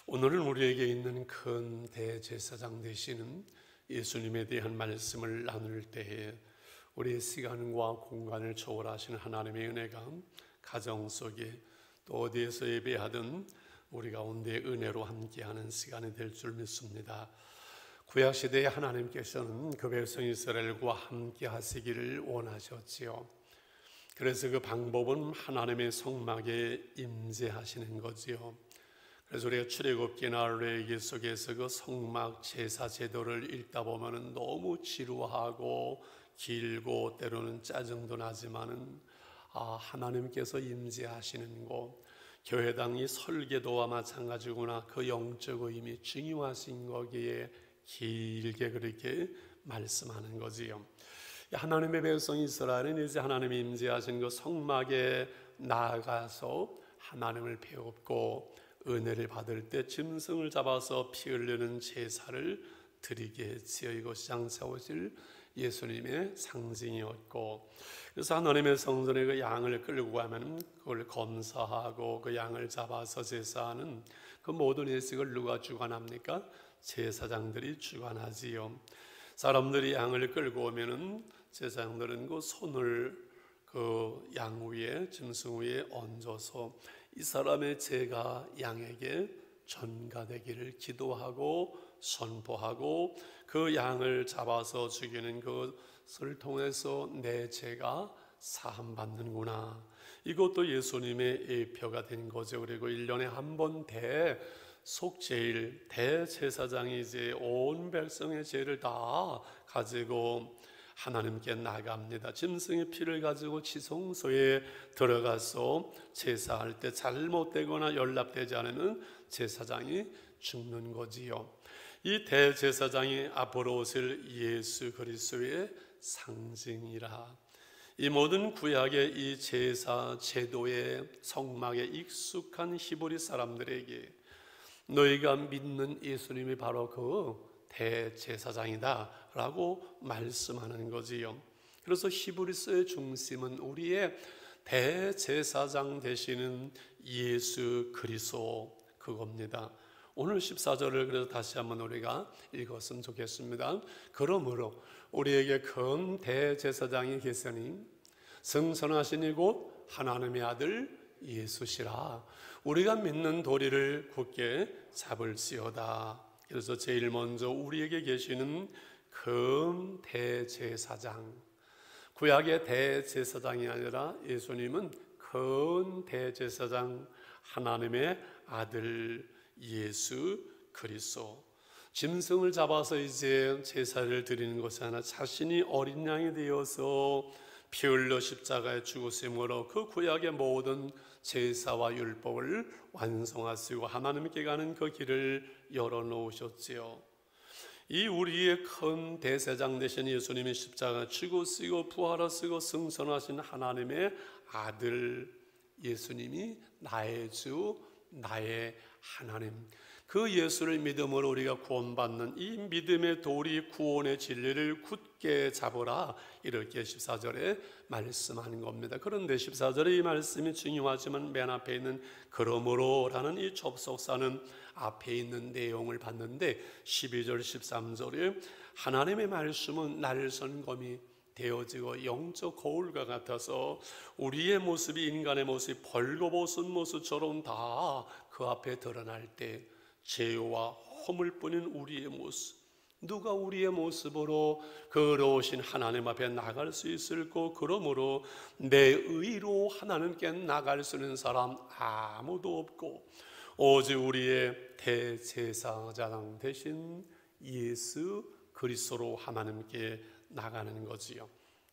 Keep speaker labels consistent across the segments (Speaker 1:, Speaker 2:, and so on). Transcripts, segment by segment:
Speaker 1: 오늘은 우리에게 있는 큰 대제사장 되시는 예수님에 대한 말씀을 나눌 때에 우리의 시간과 공간을 초월하시는 하나님의 은혜가 가정 속에 또 어디에서 예배하든 우리 가운데 은혜로 함께하는 시간이 될 줄 믿습니다. 구약시대에 하나님께서는 그 백성 이스라엘과 함께 하시기를 원하셨지요. 그래서 그 방법은 하나님의 성막에 임재하시는 거지요. 그래서 우리가 출애굽기나 레위기 속에서 그 성막 제사 제도를 읽다 보면은 너무 지루하고 길고 때로는 짜증도 나지만은 하나님께서 임재하시는 곳, 교회당이 설계도와 마찬가지구나, 그 영적 의미 중요하신 거기에 길게 그렇게 말씀하는 거지요. 하나님의 백성 이스라엘은 이제 하나님이 임재하신 그 성막에 나아가서 하나님을 배웁고 은혜를 받을 때 짐승을 잡아서 피 흘리는 제사를 드리게 했지요. 이것이 장차 오실 예수님의 상징이었고, 그래서 하나님의 성전에 그 양을 끌고 가면 그걸 검사하고 그 양을 잡아서 제사하는 그 모든 예식을 누가 주관합니까? 제사장들이 주관하지요. 사람들이 양을 끌고 오면은 제사장들은 그 손을 그 양 위에, 짐승 위에 얹어서 이 사람의 죄가 양에게 전가되기를 기도하고 선포하고, 그 양을 잡아서 죽이는 것을 통해서 내 죄가 사함받는구나, 이것도 예수님의 예표가 된 거죠. 그리고 1년에 한 번 대속죄일 대제사장이 이제 온 백성의 죄를 다 가지고 하나님께 나갑니다. 짐승의 피를 가지고 지성소에 들어가서 제사할 때 잘못되거나 연락되지 않으면 제사장이 죽는 거지요. 이 대제사장이 앞으로 오실 예수 그리스도의 상징이라. 이 모든 구약의 이 제사 제도의 성막에 익숙한 히브리 사람들에게 너희가 믿는 예수님이 바로 그 대제사장이다 라고 말씀하는 거지요. 그래서 히브리서의 중심은 우리의 대제사장 되시는 예수 그리스도, 그겁니다. 오늘 14절을 그래서 다시 한번 우리가 읽었으면 좋겠습니다. 그러므로 우리에게 큰 대제사장이 계시니 성선하신 이곳 하나님의 아들 예수시라. 우리가 믿는 도리를 굳게 잡을지어다. 그래서 제일 먼저 우리에게 계시는 큰 대제사장, 구약의 대제사장이 아니라 예수님은 큰 대제사장, 하나님의 아들 예수 그리스도. 짐승을 잡아서 이제 제사를 드리는 것이 아니라 자신이 어린 양이 되어서 피 흘려 십자가에 죽으심으로 그 구약의 모든 제사와 율법을 완성하시고 하나님께 가는 그 길을 열어놓으셨지요. 이 우리의 큰 대제사장 되신 예수님이 십자가 죽으시고 부활하시고 승천하신 하나님의 아들 예수님이 나의 주, 나의 하나님, 그 예수를 믿음으로 우리가 구원받는 이 믿음의 도리, 구원의 진리를 굳게 잡으라, 이렇게 14절에 말씀하는 겁니다. 그런데 14절에 이 말씀이 중요하지만 맨 앞에 있는 그러므로 라는 이 접속사는 앞에 있는 내용을 봤는데 12절 13절에 하나님의 말씀은 날선검이 되어지고 영적 거울과 같아서 우리의 모습이 인간의 모습이 벌거벗은 모습처럼 다 그 앞에 드러날 때 죄와 허물뿐인 우리의 모습, 누가 우리의 모습으로 거룩하신 하나님 앞에 나갈 수 있을까? 그러므로 내 의로 하나님께 나갈 수 있는 사람 아무도 없고 오직 우리의 대제사장 되신 예수 그리스도로 하나님께 나가는 거지요.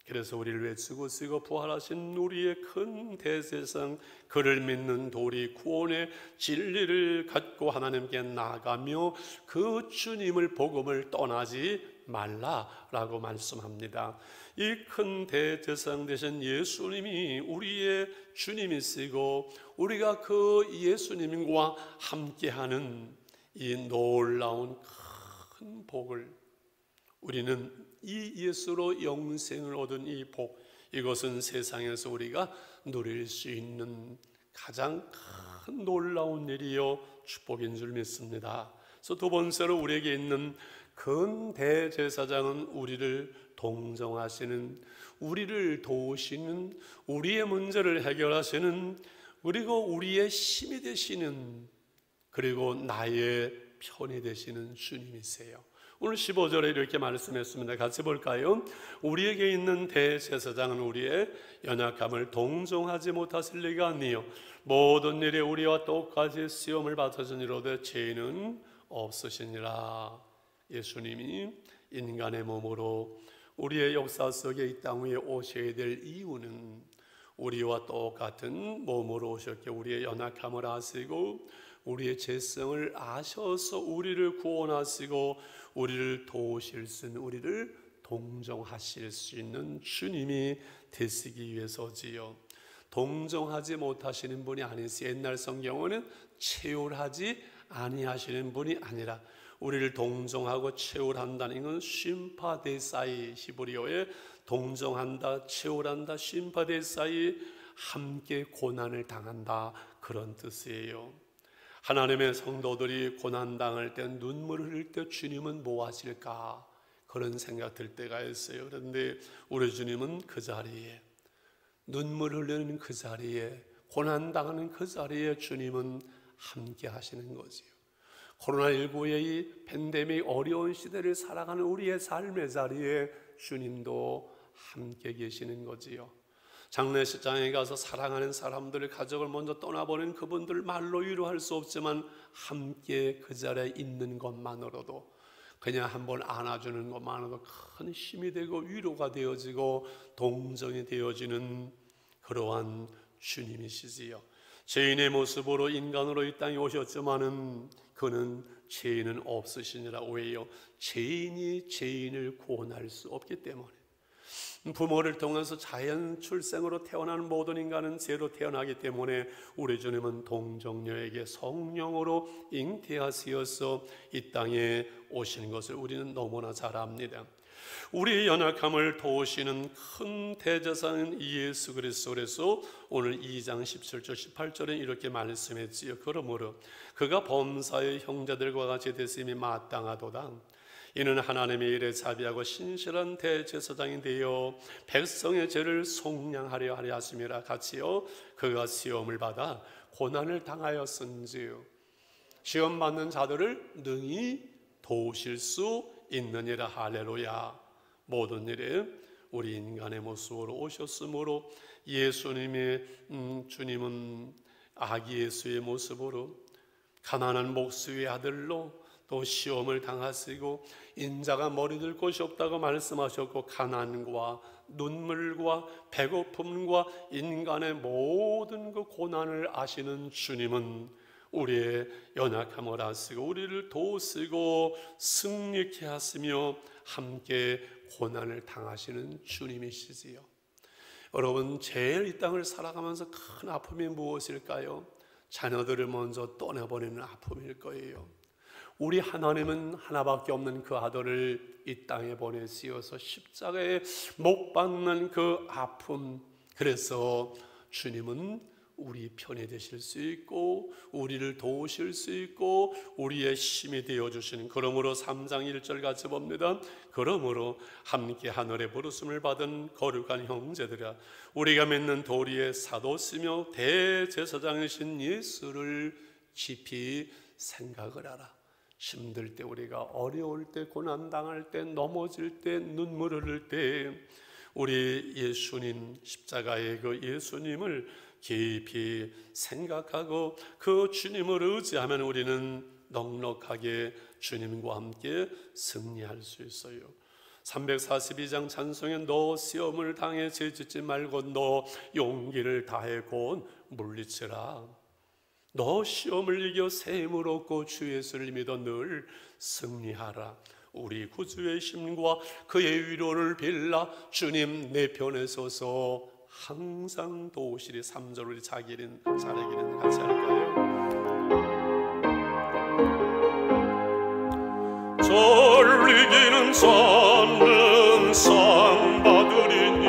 Speaker 1: 그래서 우리를 위해 죽으시고 부활하신 우리의 큰 대제사장, 그를 믿는 도리, 구원의 진리를 갖고 하나님께 나가며 그 주님을 복음을 떠나지 말라라고 말씀합니다. 이 큰 대제사장 되신 예수님이 우리의 주님이시고 우리가 그 예수님과 함께하는 이 놀라운 큰 복을, 우리는 이 예수로 영생을 얻은 이 복, 이것은 세상에서 우리가 누릴 수 있는 가장 큰 놀라운 일이요 축복인 줄 믿습니다. 그래서 두 번째로 우리에게 있는 큰 대제사장은 우리를 동정하시는, 우리를 도우시는, 우리의 문제를 해결하시는, 그리고 우리의 힘이 되시는, 그리고 나의 편이 되시는 주님이세요. 오늘 15절에 이렇게 말씀했습니다. 같이 볼까요? 우리에게 있는 대제사장은 우리의 연약함을 동정하지 못하실 리가 아니요 모든 일에 우리와 똑같이 시험을 받으시니로되 죄는 없으시니라. 예수님이 인간의 몸으로 우리의 역사 속에 이 땅 위에 오셔야 될 이유는 우리와 똑같은 몸으로 오셨기에 우리의 연약함을 아시고 우리의 죄성을 아셔서 우리를 구원하시고 우리를 도우실 수 있는, 우리를 동정하실 수 있는 주님이 되시기 위해서지요. 동정하지 못하시는 분이 아니시, 옛날 성경에는 체휼하지 아니하시는 분이 아니라 우리를 동정하고 체휼한다는 건 심파데사이, 히브리어에 동정한다, 체휼한다, 심파데사이, 함께 고난을 당한다, 그런 뜻이에요. 하나님의 성도들이 고난당할 때, 눈물 흘릴 때 주님은 뭐 하실까, 그런 생각 들 때가 있어요. 그런데 우리 주님은 그 자리에, 눈물 흘리는 그 자리에, 고난당하는 그 자리에 주님은 함께 하시는 거지요. 코로나19의 이 팬데믹 어려운 시대를 살아가는 우리의 삶의 자리에 주님도 함께 계시는 거지요. 장례식장에 가서 사랑하는 사람들, 가족을 먼저 떠나보낸 그분들 말로 위로할 수 없지만 함께 그 자리에 있는 것만으로도, 그냥 한번 안아주는 것만으로도 큰 힘이 되고 위로가 되어지고 동정이 되어지는 그러한 주님이시지요. 죄인의 모습으로 인간으로 이 땅에 오셨지만은 그는 죄인은 없으시니라. 왜요? 죄인이 죄인을 구원할 수 없기 때문에. 부모를 통해서 자연 출생으로 태어나는 모든 인간은 죄로 태어나기 때문에 우리 주님은 동정녀에게 성령으로 잉태하시어서 이 땅에 오시는 것을 우리는 너무나 잘 압니다. 우리의 연약함을 도우시는 큰 대제사장은 예수 그리스도라서 오늘 2장 17절 18절에 이렇게 말씀했지요. 그러므로 그가 범사의 형제들과 같이 되심이 마땅하도다. 이는 하나님의 일에 자비하고 신실한 대제사장이 되어 백성의 죄를 속량하려 하려 하심이라. 같이요 그가 시험을 받아 고난을 당하였은지요 시험 받는 자들을 능히 도우실 수 있느니라. 할렐루야. 모든 일에 우리 인간의 모습으로 오셨으므로 예수님의 주님은 아기 예수의 모습으로 가난한 목수의 아들로 또 시험을 당하시고 인자가 머리 들 곳이 없다고 말씀하셨고 가난과 눈물과 배고픔과 인간의 모든 그 고난을 아시는 주님은 우리의 연약함을 아시고 우리를 도우시고 승리케 하시며 함께 고난을 당하시는 주님이시지요. 여러분, 제일 이 땅을 살아가면서 큰 아픔이 무엇일까요? 자녀들을 먼저 떠나보내는 아픔일 거예요. 우리 하나님은 하나밖에 없는 그 아들을 이 땅에 보내시어서 십자가에 못 박는 그 아픔, 그래서 주님은 우리 편이 되실 수 있고 우리를 도우실 수 있고 우리의 힘이 되어주시는, 그러므로 3장 1절 같이 봅니다. 그러므로 함께 하늘의 부르심을 받은 거룩한 형제들아, 우리가 맺는 도리의 사도시며 대제사장이신 예수를 깊이 생각을 하라. 힘들 때, 우리가 어려울 때, 고난당할 때, 넘어질 때, 눈물 흘릴 때 우리 예수님, 십자가의 그 예수님을 깊이 생각하고 그 주님을 의지하면 우리는 넉넉하게 주님과 함께 승리할 수 있어요. 342장 찬송에 너 시험을 당해 죄짓지 말고 너 용기를 다해 곧 물리치라. 너 시험을 이겨 샘을 얻고 주 예수를 믿어 늘 승리하라. 우리 구주의 힘과 그의 위로를 빌라. 주님 내 편에 서서 항상 도우시리. 3절 우리 자기는 잘하기는 같이 할까요? 전리기는 찾는 상 받으리니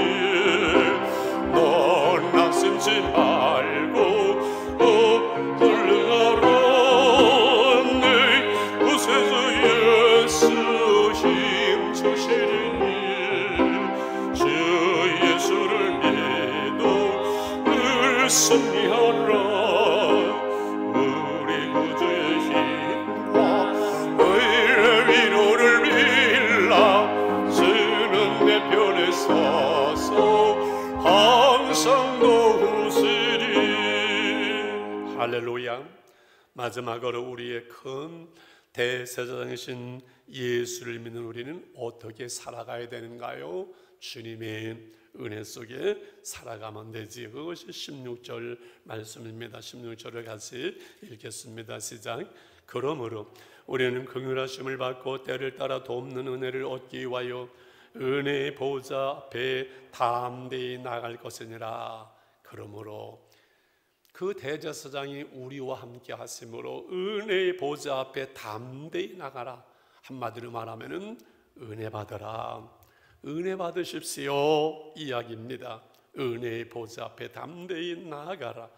Speaker 1: 넌 낙심치 말고 마지막으로 우리의 큰 대제사장이신 예수를 믿는 우리는 어떻게 살아가야 되는가요? 주님의 은혜 속에 살아가면 되지. 그것이 16절 말씀입니다. 16절을 같이 읽겠습니다. 시작. 그러므로 우리는 긍휼하심을 받고 때를 따라 돕는 은혜를 얻기 위하여 은혜의 보좌 앞에 담대히 나갈 것이니라. 그러므로 그 대제사장이 우리와 함께 하심으로 은혜의 보좌 앞에 담대히 나가라. 한마디로 말하면은 은혜 받으라, 은혜 받으십시오 이야기입니다. 은혜의 보좌 앞에 담대히 나아가라.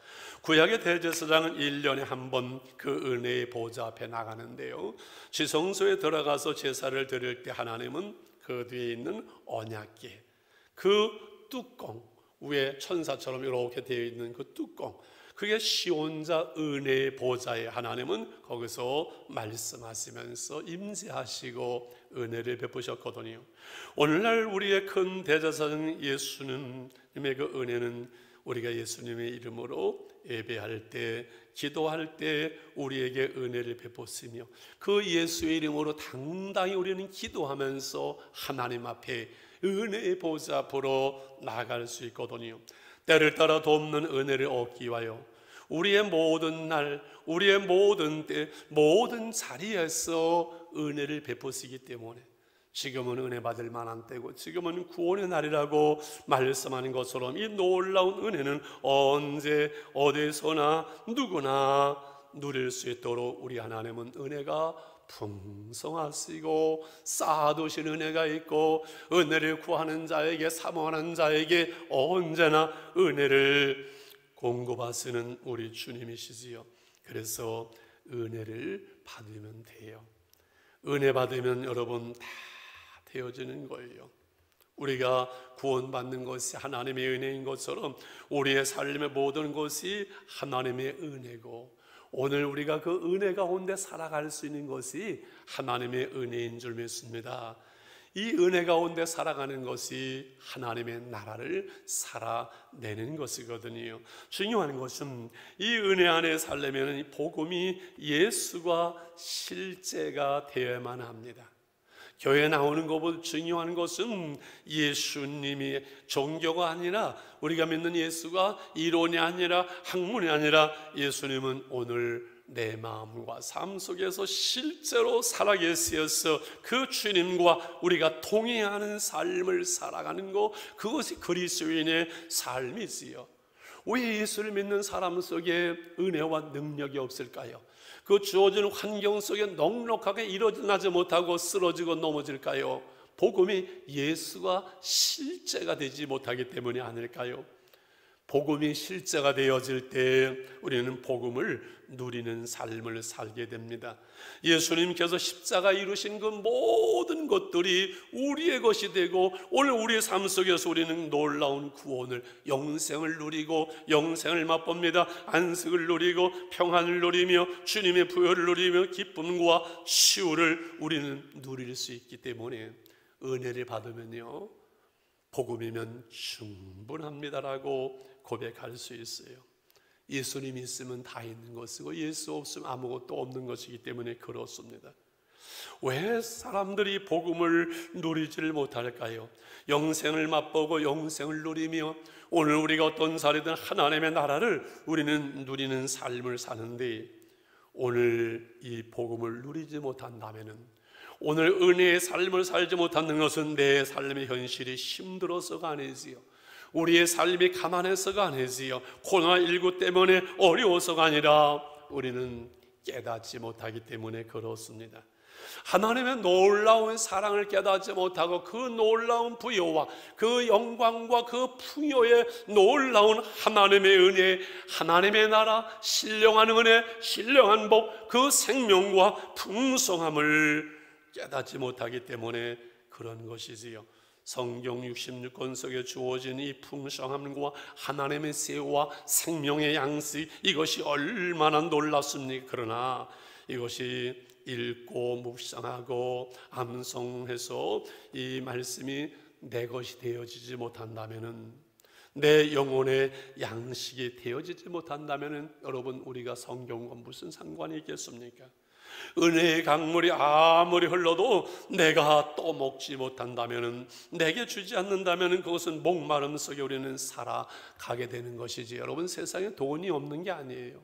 Speaker 1: 구약의 대제사장은 1년에 한 번 그 은혜의 보좌 앞에 나가는데요, 지성소에 들어가서 제사를 드릴 때 하나님은 그 뒤에 있는 언약궤, 그 뚜껑 위에 천사처럼 이렇게 되어 있는 그 뚜껑, 그게 시온자 은혜의 보좌에 하나님은 거기서 말씀하시면서 임재하시고 은혜를 베푸셨거든요. 오늘날 우리의 큰 대제사장 예수님의 그 은혜는 우리가 예수님의 이름으로 예배할 때, 기도할 때 우리에게 은혜를 베푸시며 그 예수의 이름으로 당당히 우리는 기도하면서 하나님 앞에 은혜의 보좌 앞으로 나아갈 수 있거든요. 때를 따라 돕는 은혜를 얻기 위하여 우리의 모든 날, 우리의 모든 때, 모든 자리에서 은혜를 베푸시기 때문에 지금은 은혜 받을 만한 때고 지금은 구원의 날이라고 말씀하는 것처럼 이 놀라운 은혜는 언제 어디서나 누구나 누릴 수 있도록 우리 하나님은 은혜가 풍성하시고 쌓아두신 은혜가 있고 은혜를 구하는 자에게, 사모하는 자에게 언제나 은혜를 공급하시는 우리 주님이시지요. 그래서 은혜를 받으면 돼요. 은혜 받으면 여러분 다 되어지는 거예요. 우리가 구원받는 것이 하나님의 은혜인 것처럼 우리의 삶의 모든 것이 하나님의 은혜고, 오늘 우리가 그 은혜 가운데 살아갈 수 있는 것이 하나님의 은혜인 줄 믿습니다. 이 은혜 가운데 살아가는 것이 하나님의 나라를 살아내는 것이거든요. 중요한 것은 이 은혜 안에 살려면 이 복음이 예수가 실제가 되어야만 합니다. 교회에 나오는 것보다 중요한 것은 예수님이 종교가 아니라, 우리가 믿는 예수가 이론이 아니라 학문이 아니라 예수님은 오늘 내 마음과 삶 속에서 실제로 살아계시어서 그 주님과 우리가 통해하는 삶을 살아가는 것, 그것이 그리스도인의 삶이지요. 왜 예수를 믿는 사람 속에 은혜와 능력이 없을까요? 그 주어진 환경 속에 넉넉하게 일어나지 못하고 쓰러지고 넘어질까요? 복음이 예수가 실제가 되지 못하기 때문이 아닐까요? 복음이 실제가 되어질 때 우리는 복음을 누리는 삶을 살게 됩니다. 예수님께서 십자가 이루신 그 모든 것들이 우리의 것이 되고 오늘 우리의 삶 속에서 우리는 놀라운 구원을, 영생을 누리고 영생을 맛봅니다. 안식을 누리고 평안을 누리며 주님의 부여를 누리며 기쁨과 치유를 우리는 누릴 수 있기 때문에 은혜를 받으면요, 복음이면 충분합니다라고 고백할 수 있어요. 예수님이 있으면 다 있는 것이고 예수 없으면 아무것도 없는 것이기 때문에 그렇습니다. 왜 사람들이 복음을 누리지를 못할까요? 영생을 맛보고 영생을 누리며 오늘 우리가 어떤 자리든 하나님의 나라를 우리는 누리는 삶을 사는데, 오늘 이 복음을 누리지 못한다면은, 오늘 은혜의 삶을 살지 못하는 것은 내 삶의 현실이 힘들어서가 아니지요, 우리의 삶이 가난해서가 아니지요, 코로나19 때문에 어려워서가 아니라 우리는 깨닫지 못하기 때문에 그렇습니다. 하나님의 놀라운 사랑을 깨닫지 못하고 그 놀라운 부여와 그 영광과 그 풍요의 놀라운 하나님의 은혜, 하나님의 나라, 신령한 은혜, 신령한 복, 그 생명과 풍성함을 깨닫지 못하기 때문에 그런 것이지요. 성경 66권 속에 주어진 이 풍성함과 하나님의 세와 생명의 양식, 이것이 얼마나 놀랍습니까? 그러나 이것이 읽고 묵상하고 암송해서 이 말씀이 내 것이 되어지지 못한다면은, 내 영혼의 양식이 되어지지 못한다면 여러분, 우리가 성경과 무슨 상관이 있겠습니까? 은혜의 강물이 아무리 흘러도 내가 또 먹지 못한다면, 내게 주지 않는다면 그것은 목마름 속에 우리는 살아가게 되는 것이지. 여러분, 세상에 돈이 없는 게 아니에요.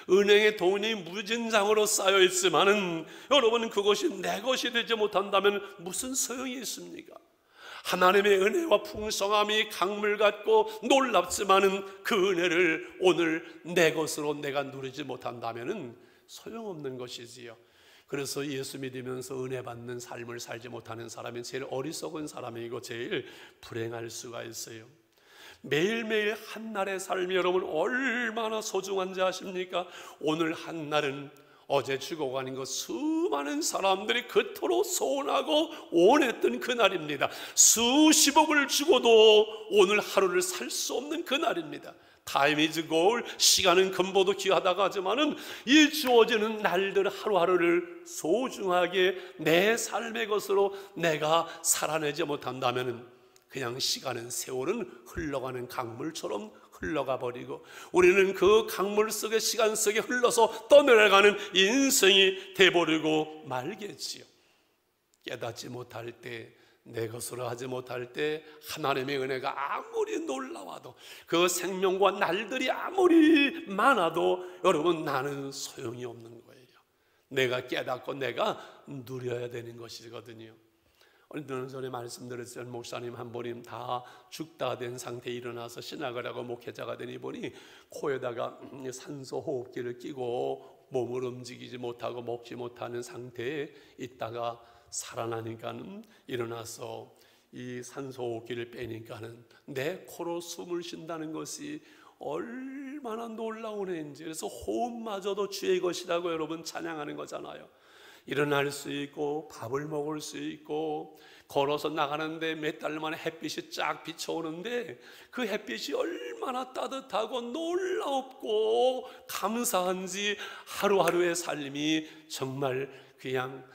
Speaker 1: 은행에 돈이 무진장으로 쌓여 있지만은 여러분, 그것이 내 것이 되지 못한다면 무슨 소용이 있습니까? 하나님의 은혜와 풍성함이 강물 같고 놀랍지만은 그 은혜를 오늘 내 것으로 내가 누리지 못한다면은 소용없는 것이지요. 그래서 예수 믿으면서 은혜 받는 삶을 살지 못하는 사람이 제일 어리석은 사람이고 제일 불행할 수가 있어요. 매일매일 한날의 삶이 여러분 얼마나 소중한지 아십니까? 오늘 한날은 어제 죽어가는 것 수많은 사람들이 그토록 소원하고 원했던 그날입니다. 수십억을 주고도 오늘 하루를 살 수 없는 그날입니다. Time is gold, 시간은 금보도 귀하다고 하지만은 이 주어지는 날들 하루하루를 소중하게 내 삶의 것으로 내가 살아내지 못한다면은 그냥 시간은, 세월은 흘러가는 강물처럼 흘러가 버리고 우리는 그 강물 속에, 시간 속에 흘러서 떠내려가는 인생이 돼버리고 말겠지요. 깨닫지 못할 때, 내 것으로 하지 못할 때 하나님의 은혜가 아무리 놀라워도, 그 생명과 날들이 아무리 많아도 여러분, 나는 소용이 없는 거예요. 내가 깨닫고 내가 누려야 되는 것이거든요. 얼마 전에 말씀드렸던 목사님 한 분이 다 죽다 된 상태에 일어나서 신학을 하고 목회자가 된 이분이 코에다가 산소 호흡기를 끼고 몸을 움직이지 못하고 먹지 못하는 상태에 있다가 살아나니까는, 일어나서 이 산소 호흡기를 빼니까는 내 코로 숨을 쉰다는 것이 얼마나 놀라운 애인지. 그래서 호흡마저도 주의 것이라고 여러분 찬양하는 거잖아요. 일어날 수 있고 밥을 먹을 수 있고 걸어서 나가는데 몇 달 만에 햇빛이 쫙 비춰오는데 그 햇빛이 얼마나 따뜻하고 놀랍고 감사한지 하루하루의 삶이 정말 그냥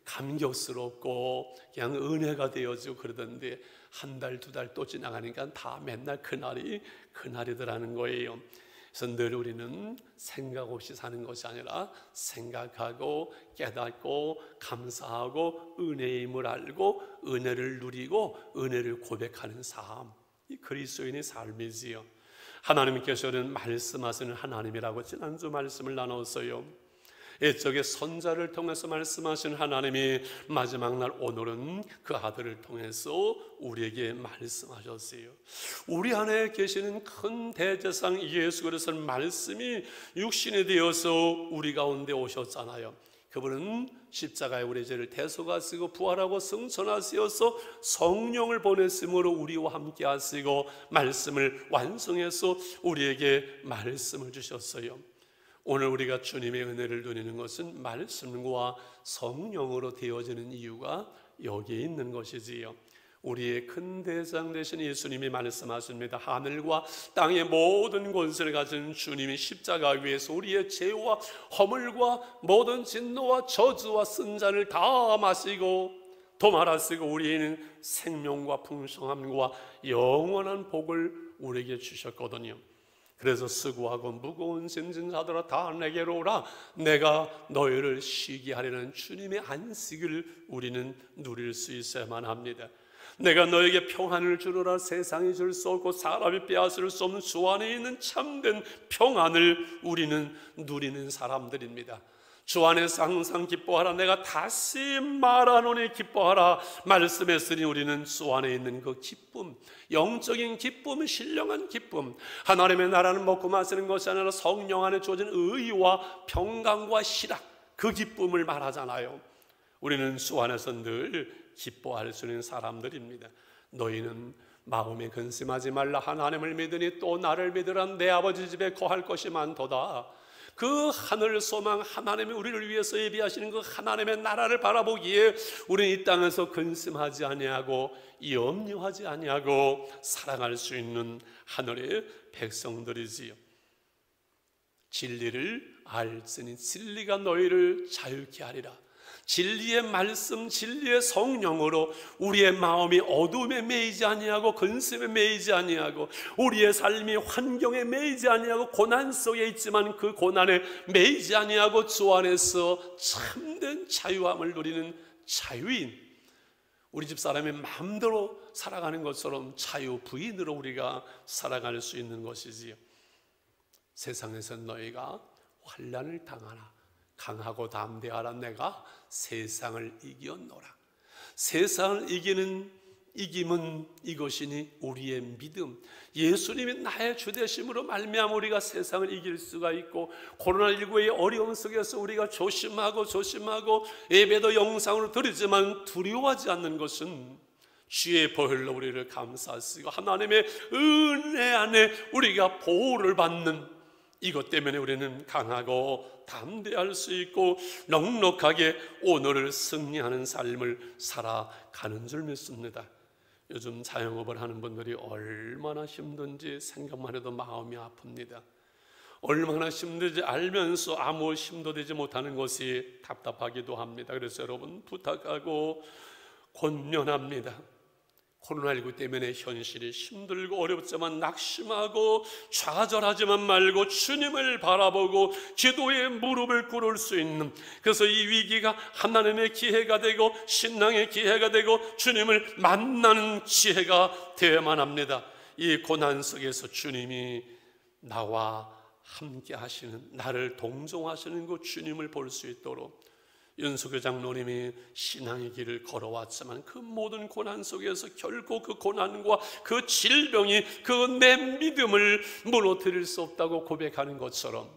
Speaker 1: 감격스럽고 그냥 은혜가 되어지고 그러던데, 한 달, 두 달 또 지나가니까 다 맨날 그날이더라는 거예요. 그래서 늘 우리는 생각 없이 사는 것이 아니라 생각하고 깨닫고 감사하고 은혜의 힘을 알고 은혜를 누리고 은혜를 고백하는 삶, 이 그리스도인의 삶이지요. 하나님께서는 말씀하시는 하나님이라고 지난주 말씀을 나눴어요. 옛적의 선자를 통해서 말씀하신 하나님이 마지막 날 오늘은 그 아들을 통해서 우리에게 말씀하셨어요. 우리 안에 계시는 큰 대제사장 예수 그리스도의 말씀이 육신이 되어서 우리 가운데 오셨잖아요. 그분은 십자가에 우리 죄를 대속하시고 부활하고 승천하시어서 성령을 보냈으므로 우리와 함께 하시고 말씀을 완성해서 우리에게 말씀을 주셨어요. 오늘 우리가 주님의 은혜를 누리는 것은 말씀과 성령으로 되어지는 이유가 여기에 있는 것이지요. 우리의 큰 대장 되신 예수님이 말씀하십니다. 하늘과 땅의 모든 권세를 가진 주님이 십자가 위에서 우리의 죄와 허물과 모든 진노와 저주와 쓴잔을 다 마시고 도말하시고 우리에는 생명과 풍성함과 영원한 복을 우리에게 주셨거든요. 그래서 수고하고 무거운 짐진 자들아 다 내게로 오라, 내가 너희를 쉬게 하려는 주님의 안식을 우리는 누릴 수 있어야만 합니다. 내가 너에게 평안을 주노라, 세상이 줄 수 없고 사람이 빼앗을 수 없는 주 안에 있는 참된 평안을 우리는 누리는 사람들입니다. 주 안에서 항상 기뻐하라, 내가 다시 말하노니 기뻐하라 말씀했으니 우리는 주 안에 있는 그 기쁨, 영적인 기쁨, 신령한 기쁨, 하나님의 나라는 먹고 마시는 것이 아니라 성령 안에 주어진 의와 평강과 희락, 그 기쁨을 말하잖아요. 우리는 주 안에서 늘 기뻐할 수 있는 사람들입니다. 너희는 마음에 근심하지 말라, 하나님을 믿으니 또 나를 믿으라, 내 아버지 집에 거할 것이 많도다. 그 하늘 소망, 하나님이 우리를 위해서 예비하시는 그 하나님의 나라를 바라보기에 우리는 이 땅에서 근심하지 아니하고 염려하지 아니하고 살아갈 수 있는 하늘의 백성들이지요. 진리를 알지니 진리가 너희를 자유케 하리라. 진리의 말씀, 진리의 성령으로 우리의 마음이 어둠에 매이지 아니하고 근심에 매이지 아니하고 우리의 삶이 환경에 매이지 아니하고 고난 속에 있지만 그 고난에 매이지 아니하고 주 안에서 참된 자유함을 누리는 자유인, 우리 집 사람의 마음대로 살아가는 것처럼 자유 부인으로 우리가 살아갈 수 있는 것이지요. 세상에서 너희가 환난을 당하나 강하고 담대하라. 내가 세상을 이겼노라. 세상을 이기는 이김은 이것이니 우리의 믿음, 예수님이 나의 주되심으로 말미암아 우리가 세상을 이길 수가 있고, 코로나19의 어려움 속에서 우리가 조심하고 예배도 영상으로 드리지만 두려워하지 않는 것은 주의 보혈로 우리를 감싸시고 하나님의 은혜 안에 우리가 보호를 받는 이것 때문에 우리는 강하고 담대할 수 있고 넉넉하게 오늘을 승리하는 삶을 살아가는 줄 믿습니다. 요즘 자영업을 하는 분들이 얼마나 힘든지 생각만 해도 마음이 아픕니다. 얼마나 힘든지 알면서 아무 힘도 되지 못하는 것이 답답하기도 합니다. 그래서 여러분 부탁하고 권면합니다. 코로나19 때문에 현실이 힘들고 어렵지만 낙심하고 좌절하지만 말고 주님을 바라보고 기도에 무릎을 꿇을 수 있는, 그래서 이 위기가 하나님의 기회가 되고 신앙의 기회가 되고 주님을 만나는 기회가 되어야만 합니다. 이 고난 속에서 주님이 나와 함께 하시는, 나를 동정하시는 그 주님을 볼 수 있도록 윤석열 장로님이 신앙의 길을 걸어왔지만 그 모든 고난 속에서 결코 그 고난과 그 질병이 그 내 믿음을 무너뜨릴 수 없다고 고백하는 것처럼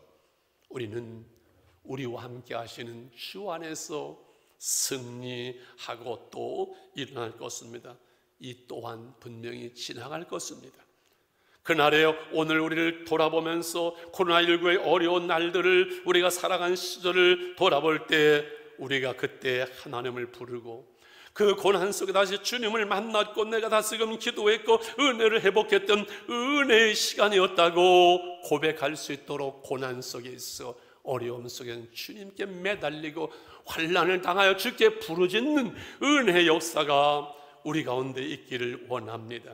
Speaker 1: 우리는 우리와 함께 하시는 주 안에서 승리하고 또 일어날 것입니다. 이 또한 분명히 지나갈 것입니다. 그날에 오늘 우리를 돌아보면서 코로나19의 어려운 날들을, 우리가 살아간 시절을 돌아볼 때 우리가 그때 하나님을 부르고 그 고난 속에 다시 주님을 만났고 내가 다시금 기도했고 은혜를 회복했던 은혜의 시간이었다고 고백할 수 있도록, 고난 속에 있어 어려움 속에는 주님께 매달리고 환난을 당하여 주께 부르짖는 은혜의 역사가 우리 가운데 있기를 원합니다.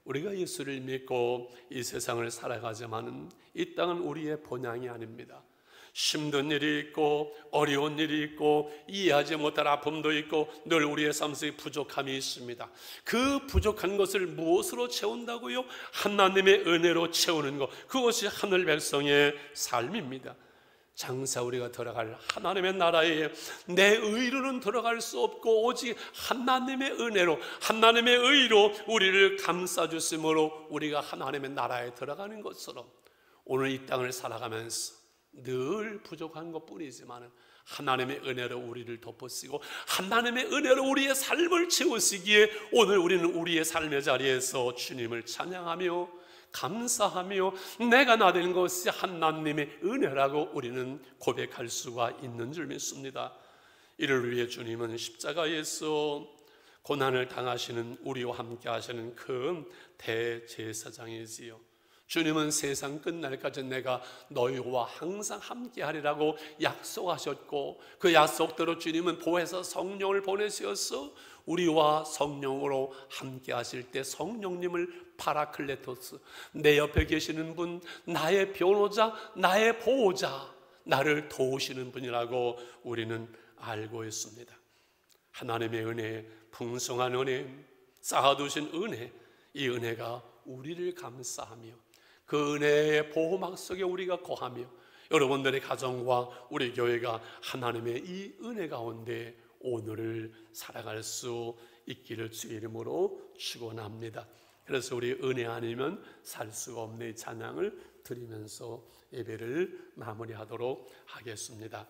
Speaker 1: 우리가 예수를 믿고 이 세상을 살아가지만은 이 땅은 우리의 본향이 아닙니다. 힘든 일이 있고 어려운 일이 있고 이해하지 못할 아픔도 있고 늘 우리의 삶 속에 부족함이 있습니다. 그 부족한 것을 무엇으로 채운다고요? 하나님의 은혜로 채우는 것, 그것이 하늘 백성의 삶입니다. 장차 우리가 들어갈 하나님의 나라에 내 의로는 들어갈 수 없고 오직 하나님의 은혜로, 하나님의 의로 우리를 감싸주심으로 우리가 하나님의 나라에 들어가는 것처럼 오늘 이 땅을 살아가면서 늘 부족한 것뿐이지만 하나님의 은혜로 우리를 덮으시고 하나님의 은혜로 우리의 삶을 채우시기에 오늘 우리는 우리의 삶의 자리에서 주님을 찬양하며 감사하며 내가 나된 것이 하나님의 은혜라고 우리는 고백할 수가 있는 줄 믿습니다. 이를 위해 주님은 십자가에서 고난을 당하시는 우리와 함께 하시는 큰 대제사장이지요. 주님은 세상 끝날까지 내가 너희와 항상 함께 하리라고 약속하셨고 그 약속대로 주님은 보혜사 성령을 보내셔서 우리와 성령으로 함께 하실 때 성령님을 파라클레토스, 내 옆에 계시는 분, 나의 변호자, 나의 보호자, 나를 도우시는 분이라고 우리는 알고 있습니다. 하나님의 은혜, 풍성한 은혜, 쌓아두신 은혜, 이 은혜가 우리를 감싸하며 그 은혜의 보호막 속에 우리가 거하며 여러분들의 가정과 우리 교회가 하나님의 이 은혜 가운데 오늘을 살아갈 수 있기를 주의 이름으로 축원합니다. 그래서 우리 은혜 아니면 살 수가 없는 찬양을 드리면서 예배를 마무리하도록 하겠습니다.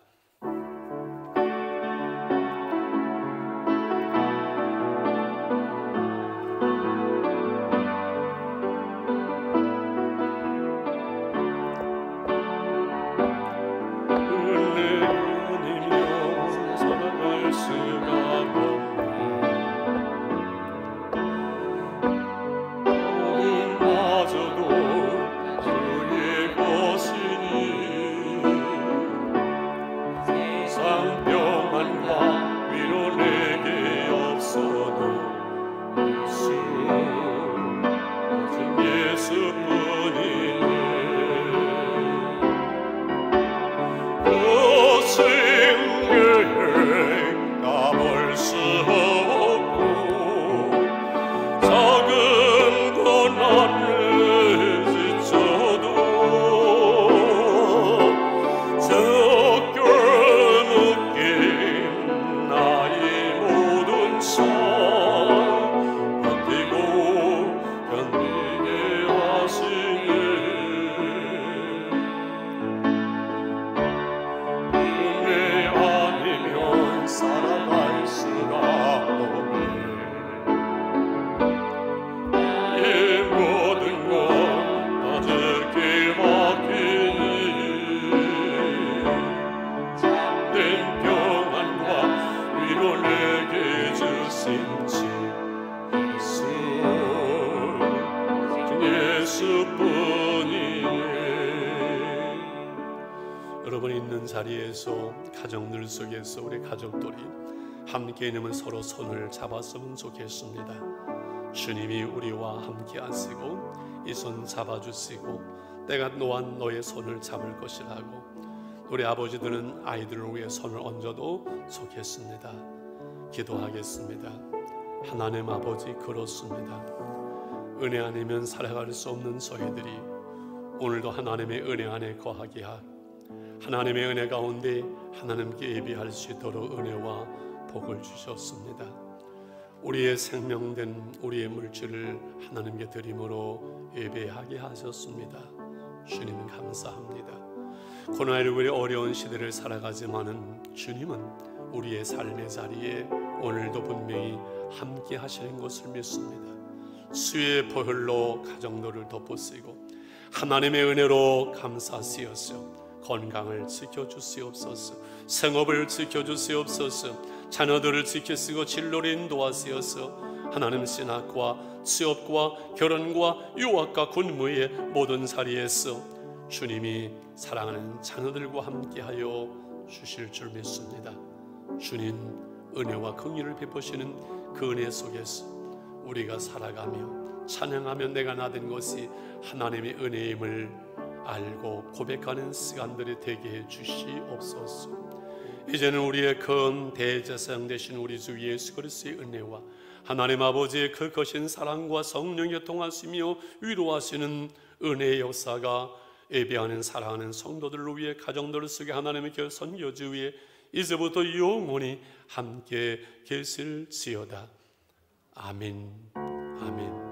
Speaker 2: 상병한과
Speaker 1: 위로 내게 없어도 예수 오직 예수뿐이네. 그 생계에 가볼 수 없고 작은 고난을 지쳐도 적게 묶인 나의 모든 삶 버티고 견디게 하시네. 은혜 아니면 살아갈 수가 없네. 이 모든 것 다 주께 맡기니 참된 평안과 위로 내게 주신지 예수뿐이네. 여러분 있는 자리에서 가정들 속에서 우리 가족들이 함께 있으면 서로 손을 잡았으면 좋겠습니다. 주님이 우리와 함께 하시고 이 손 잡아주시고 때가 노한 너의 손을 잡을 것이라고 우리 아버지들은 아이들을 위해 손을 얹어도 좋겠습니다. 기도하겠습니다. 하나님 아버지, 그렇습니다. 은혜 아니면 살아갈 수 없는 저희들이 오늘도 하나님의 은혜 안에 거하게 하나님의 은혜 가운데 하나님께 예배할 수 있도록 은혜와 복을 주셨습니다. 우리의 생명된 우리의 물질을 하나님께 드림으로 예배하게 하셨습니다. 주님 감사합니다. 코로나19의 어려운 시대를 살아가지만은 주님은 우리의 삶의 자리에 오늘도 분명히 함께 하시는 것을 믿습니다. 수의 보혈로 가정들을 덮으시고 하나님의 은혜로 감사하시옵소서. 건강을 지켜주시옵소서. 생업을 지켜주시옵소서. 자녀들을 지키시고 진로를 인도하시옵소서. 하나님 신학과 취업과 결혼과 유학과 군무의 모든 자리에서 주님이 사랑하는 자녀들과 함께하여 주실 줄 믿습니다. 주님 은혜와 긍휼을 베푸시는 그 은혜 속에서 우리가 살아가며 찬양하며 내가 나된 것이 하나님의 은혜임을 알고 고백하는 시간들이 되게 해 주시옵소서. 이제는 우리의 큰 대제사장 되신 우리 주 예수 그리스도의 은혜와 하나님 아버지의 그 거신 사랑과 성령의 통하시며 위로하시는 은혜의 역사가 예배하는 사랑하는 성도들을 위해 가정들 속에 하나님의 선교지 위에 이제부터 영원히 함께 계실지어다. 아멘. 아멘.